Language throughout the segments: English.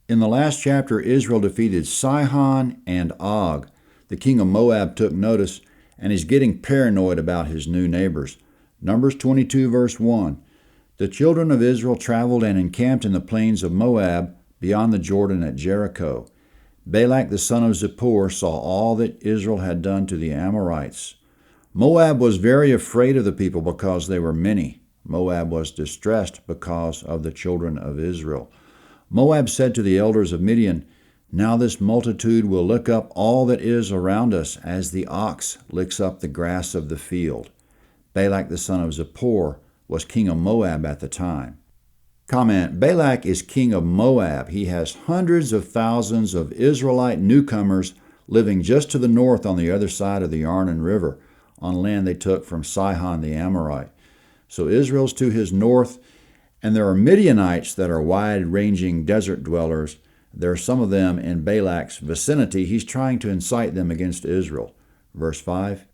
In the last chapter, Israel defeated Sihon and Og. The king of Moab took notice, and he's getting paranoid about his new neighbors. Numbers 22, verse 1. The children of Israel traveled and encamped in the plains of Moab beyond the Jordan at Jericho. Balak the son of Zippor saw all that Israel had done to the Amorites. Moab was very afraid of the people because they were many. Moab was distressed because of the children of Israel. Moab said to the elders of Midian, "Now this multitude will lick up all that is around us, as the ox licks up the grass of the field." Balak the son of Zippor was king of Moab at the time. Comment: Balak is king of Moab. He has hundreds of thousands of Israelite newcomers living just to the north on the other side of the Arnon River, on land they took from Sihon the Amorite. So Israel's to his north, and there are Midianites that are wide-ranging desert dwellers. There are some of them in Balak's vicinity. He's trying to incite them against Israel. Verse 5,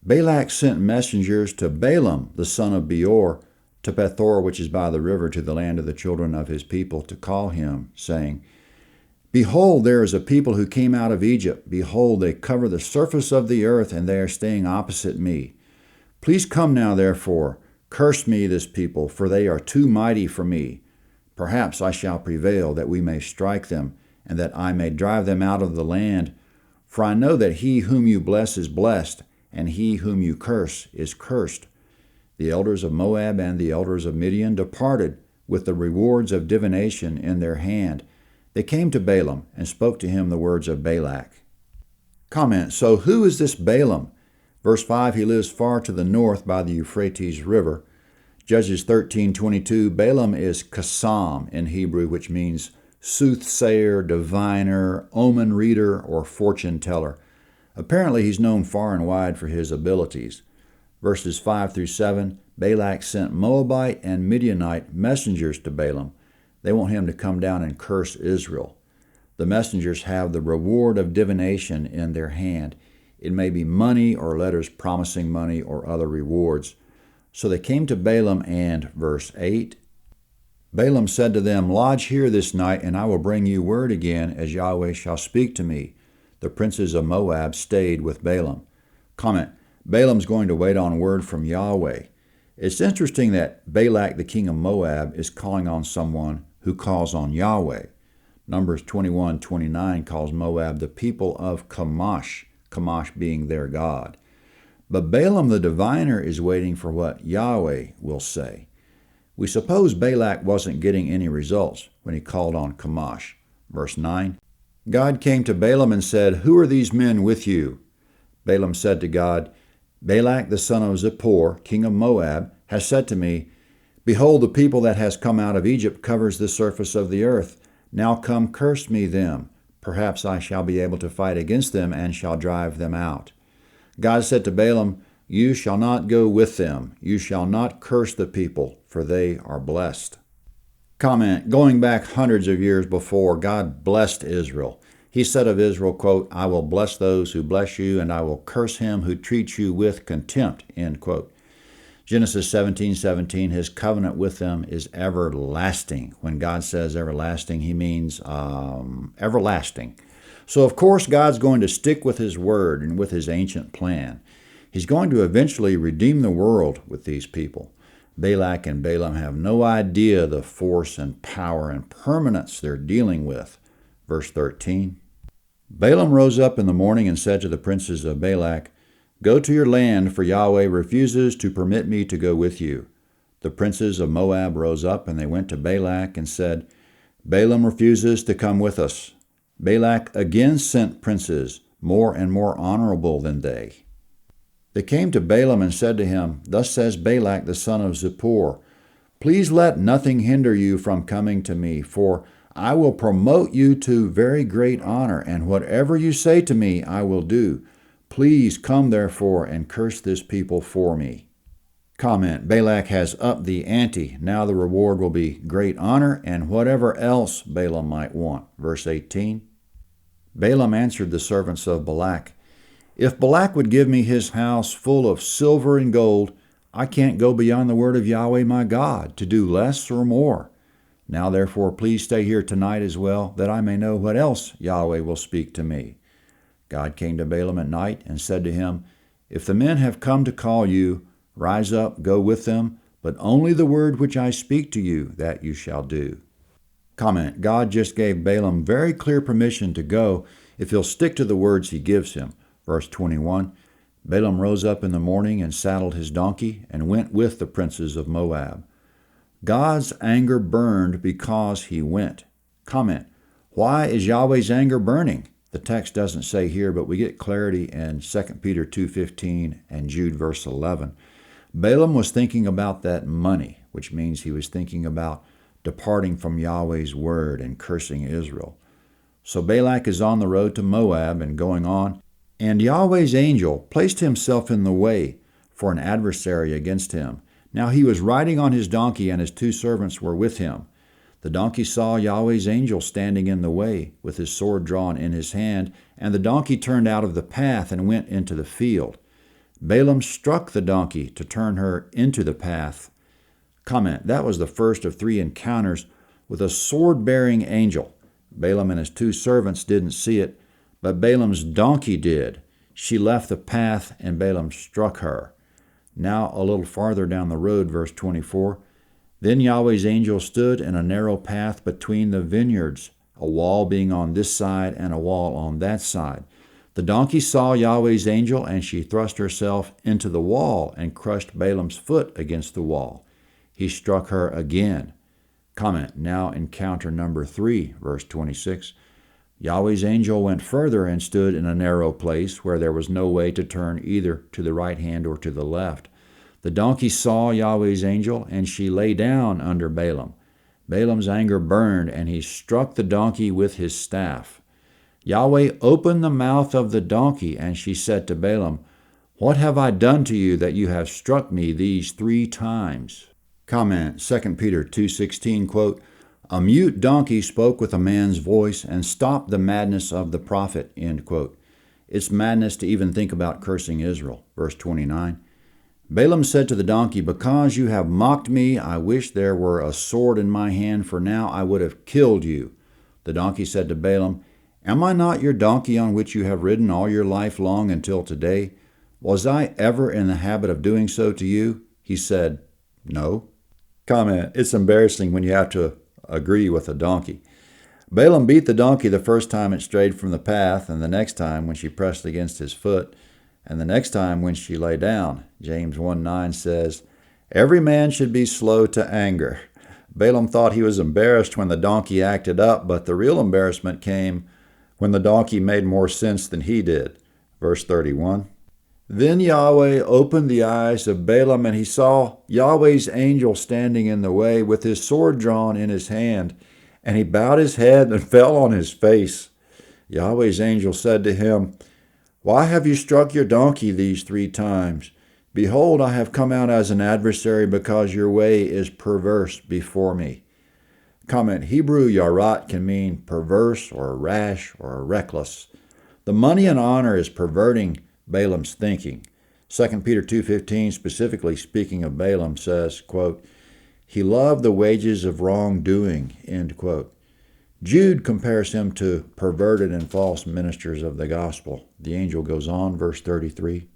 Balak sent messengers to Balaam, the son of Beor, to Pethor, which is by the river, to the land of the children of his people, to call him, saying, "Behold, there is a people who came out of Egypt. Behold, they cover the surface of the earth, and they are staying opposite me. Please come now, therefore, curse me, this people, for they are too mighty for me. Perhaps I shall prevail, that we may strike them, and that I may drive them out of the land. For I know that he whom you bless is blessed, and he whom you curse is cursed." The elders of Moab and the elders of Midian departed with the rewards of divination in their hand. They came to Balaam and spoke to him the words of Balak. Comment: So who is this Balaam? Verse 5, he lives far to the north by the Euphrates River. Judges 13:22, Balaam is Kassam in Hebrew, which means soothsayer, diviner, omen reader, or fortune teller. Apparently he's known far and wide for his abilities. Verses 5 through 7, Balak sent Moabite and Midianite messengers to Balaam. They want him to come down and curse Israel. The messengers have the reward of divination in their hand. It may be money or letters promising money or other rewards. So they came to Balaam, and, verse 8, Balaam said to them, "Lodge here this night, and I will bring you word again, as Yahweh shall speak to me." The princes of Moab stayed with Balaam. Comment: Balaam's going to wait on word from Yahweh. It's interesting that Balak, the king of Moab, is calling on someone who calls on Yahweh. Numbers 21:29 calls Moab the people of Chemosh, Chemosh being their god. But Balaam the diviner is waiting for what Yahweh will say. We suppose Balak wasn't getting any results when he called on Chemosh. Verse 9, God came to Balaam and said, "Who are these men with you?" Balaam said to God, "Balak the son of Zippor, king of Moab, has said to me, Behold, the people that has come out of Egypt covers the surface of the earth. Now come, curse me them. Perhaps I shall be able to fight against them and shall drive them out." God said to Balaam, "You shall not go with them. You shall not curse the people, for they are blessed." Comment: Going back hundreds of years before, God blessed Israel. He said of Israel, quote, "I will bless those who bless you, and I will curse him who treats you with contempt," end quote. Genesis 17:17, his covenant with them is everlasting. When God says everlasting, he means everlasting. So, of course, God's going to stick with his word and with his ancient plan. He's going to eventually redeem the world with these people. Balak and Balaam have no idea the force and power and permanence they're dealing with. Verse 13, Balaam rose up in the morning and said to the princes of Balak, "Go to your land, for Yahweh refuses to permit me to go with you." The princes of Moab rose up, and they went to Balak and said, "Balaam refuses to come with us." Balak again sent princes, more and more honorable than they. They came to Balaam and said to him, "Thus says Balak the son of Zippor, Please let nothing hinder you from coming to me, for I will promote you to very great honor, and whatever you say to me I will do. Please come, therefore, and curse this people for me." Comment: Balak has upped the ante. Now the reward will be great honor and whatever else Balaam might want. Verse 18, Balaam answered the servants of Balak, "If Balak would give me his house full of silver and gold, I can't go beyond the word of Yahweh my God to do less or more." Now therefore please stay here tonight as well, that I may know what else Yahweh will speak to me. God came to Balaam at night and said to him, If the men have come to call you, rise up, go with them, but only the word which I speak to you, that you shall do. Comment: God just gave Balaam very clear permission to go if he'll stick to the words he gives him. Verse 21, Balaam rose up in the morning and saddled his donkey and went with the princes of Moab. God's anger burned because he went. Comment: why is Yahweh's anger burning? The text doesn't say here, but we get clarity in 2 Peter 2:15 and Jude verse 11. Balaam was thinking about that money, which means he was thinking about departing from Yahweh's word and cursing Israel. So Balak is on the road to Moab and going on, and Yahweh's angel placed himself in the way for an adversary against him. Now he was riding on his donkey, and his two servants were with him. The donkey saw Yahweh's angel standing in the way with his sword drawn in his hand, and the donkey turned out of the path and went into the field. Balaam struck the donkey to turn her into the path. Comment: that was the first of 3 encounters with a sword-bearing angel. Balaam and his two servants didn't see it, but Balaam's donkey did. She left the path, and Balaam struck her. Now a little farther down the road, verse 24, Then Yahweh's angel stood in a narrow path between the vineyards, a wall being on this side and a wall on that side. The donkey saw Yahweh's angel, and she thrust herself into the wall and crushed Balaam's foot against the wall. He struck her again. Comment: now encounter number 3, verse 26. Yahweh's angel went further and stood in a narrow place where there was no way to turn either to the right hand or to the left. The donkey saw Yahweh's angel, and she lay down under Balaam. Balaam's anger burned, and he struck the donkey with his staff. Yahweh opened the mouth of the donkey, and she said to Balaam, What have I done to you that you have struck me these 3 times? Comment: 2 Peter 2:16, quote, A mute donkey spoke with a man's voice and stopped the madness of the prophet, end quote. It's madness to even think about cursing Israel. Verse 29, Balaam said to the donkey, Because you have mocked me, I wish there were a sword in my hand, for now I would have killed you. The donkey said to Balaam, Am I not your donkey on which you have ridden all your life long until today? Was I ever in the habit of doing so to you? He said, No. Comment: it's embarrassing when you have to agree with a donkey. Balaam beat the donkey the first time it strayed from the path, and the next time when she pressed against his foot, and the next time when she lay down. James 1:9 says, Every man should be slow to anger. Balaam thought he was embarrassed when the donkey acted up, but the real embarrassment came when the donkey made more sense than he did. Verse 31. Then Yahweh opened the eyes of Balaam, and he saw Yahweh's angel standing in the way with his sword drawn in his hand, and he bowed his head and fell on his face. Yahweh's angel said to him, Why have you struck your donkey these 3 times? Behold, I have come out as an adversary because your way is perverse before me. Comment: Hebrew yarat can mean perverse or rash or reckless. The money and honor is perverting Balaam's thinking. 2 Peter 2:15, specifically speaking of Balaam, says, quote, He loved the wages of wrongdoing, end quote. Jude compares him to perverted and false ministers of the gospel. The angel goes on, verse 33.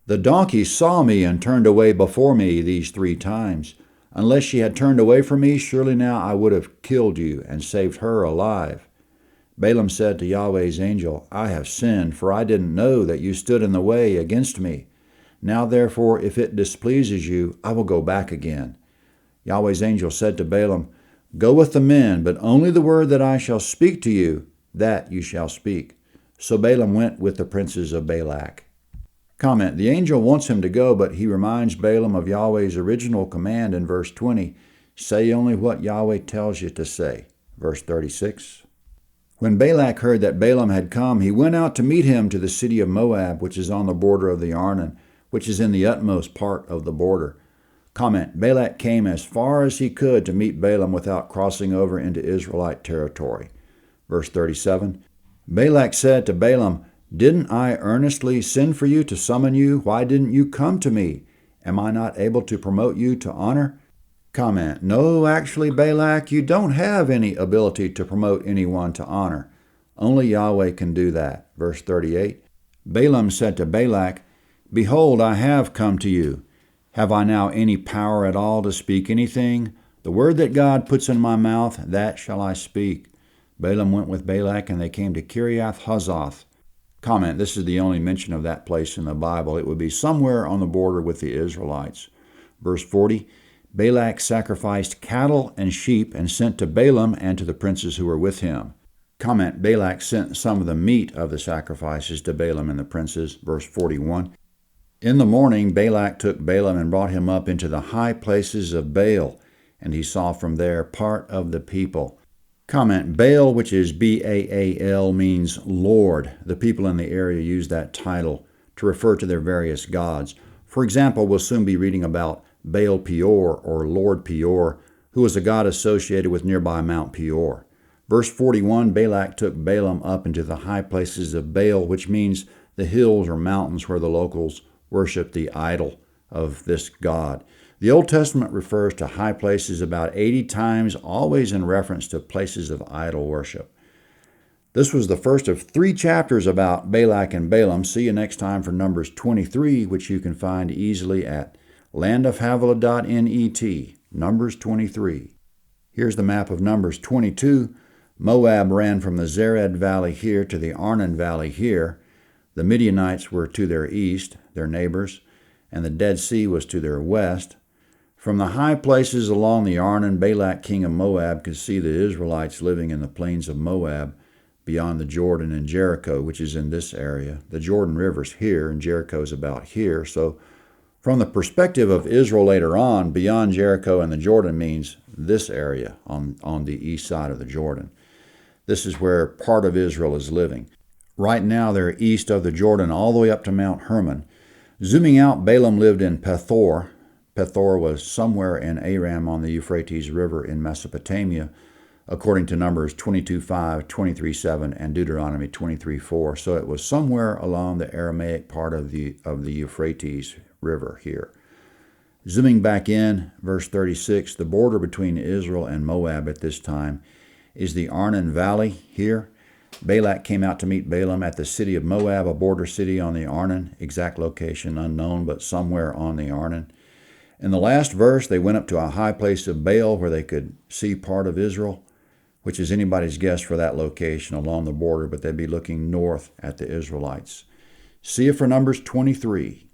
The donkey saw me and turned away before me these 3 times. Unless she had turned away from me, surely now I would have killed you and saved her alive. Balaam said to Yahweh's angel, I have sinned, for I didn't know that you stood in the way against me. Now therefore, if it displeases you, I will go back again. Yahweh's angel said to Balaam, Go with the men, but only the word that I shall speak to you, that you shall speak. So Balaam went with the princes of Balak. Comment: the angel wants him to go, but he reminds Balaam of Yahweh's original command in verse 20, Say only what Yahweh tells you to say. Verse 36. When Balak heard that Balaam had come, he went out to meet him to the city of Moab, which is on the border of the Arnon, which is in the utmost part of the border. Comment: Balak came as far as he could to meet Balaam without crossing over into Israelite territory. Verse 37. Balak said to Balaam, Didn't I earnestly send for you to summon you? Why didn't you come to me? Am I not able to promote you to honor? Comment, no, actually, Balak, you don't have any ability to promote anyone to honor. Only Yahweh can do that. Verse 38, Balaam said to Balak, Behold, I have come to you. Have I now any power at all to speak anything? The word that God puts in my mouth, that shall I speak. Balaam went with Balak, and they came to Kiriath Huzoth. Comment, this is the only mention of that place in the Bible. It would be somewhere on the border with the Israelites. Verse 40, Balak sacrificed cattle and sheep and sent to Balaam and to the princes who were with him. Comment, Balak sent some of the meat of the sacrifices to Balaam and the princes. Verse 41, In the morning Balak took Balaam and brought him up into the high places of Baal, and he saw from there part of the people. Comment, Baal, which is B-A-A-L, means Lord. The people in the area use that title to refer to their various gods. For example, we'll soon be reading about Baal Peor, or Lord Peor, who was a god associated with nearby Mount Peor. Verse 41, Balak took Balaam up into the high places of Baal, which means the hills or mountains where the locals worship the idol of this god. The Old Testament refers to high places about 80 times, always in reference to places of idol worship. This was the first of 3 chapters about Balak and Balaam. See you next time for Numbers 23, which you can find easily at landofhavilah.net, Numbers 23. Here's the map of Numbers 22. Moab ran from the Zered Valley here to the Arnon Valley here. The Midianites were to their east, their neighbors, and the Dead Sea was to their west. From the high places along the Arnon, Balak, king of Moab, could see the Israelites living in the plains of Moab beyond the Jordan and Jericho, which is in this area. The Jordan River's here, and Jericho's about here. So from the perspective of Israel later on, beyond Jericho and the Jordan means this area on the east side of the Jordan. This is where part of Israel is living. Right now they're east of the Jordan all the way up to Mount Hermon. Zooming out, Balaam lived in Pethor. Pethor was somewhere in Aram on the Euphrates River in Mesopotamia, according to Numbers 22:5, 23:7, and Deuteronomy 23:4. So it was somewhere along the Aramaic part of the Euphrates River here. Zooming back in, verse 36, the border between Israel and Moab at this time is the Arnon Valley here. Balak came out to meet Balaam at the city of Moab, a border city on the Arnon, exact location unknown, but somewhere on the Arnon. In the last verse, they went up to a high place of Baal where they could see part of Israel, which is anybody's guess for that location along the border, but they'd be looking north at the Israelites. See you for Numbers 23.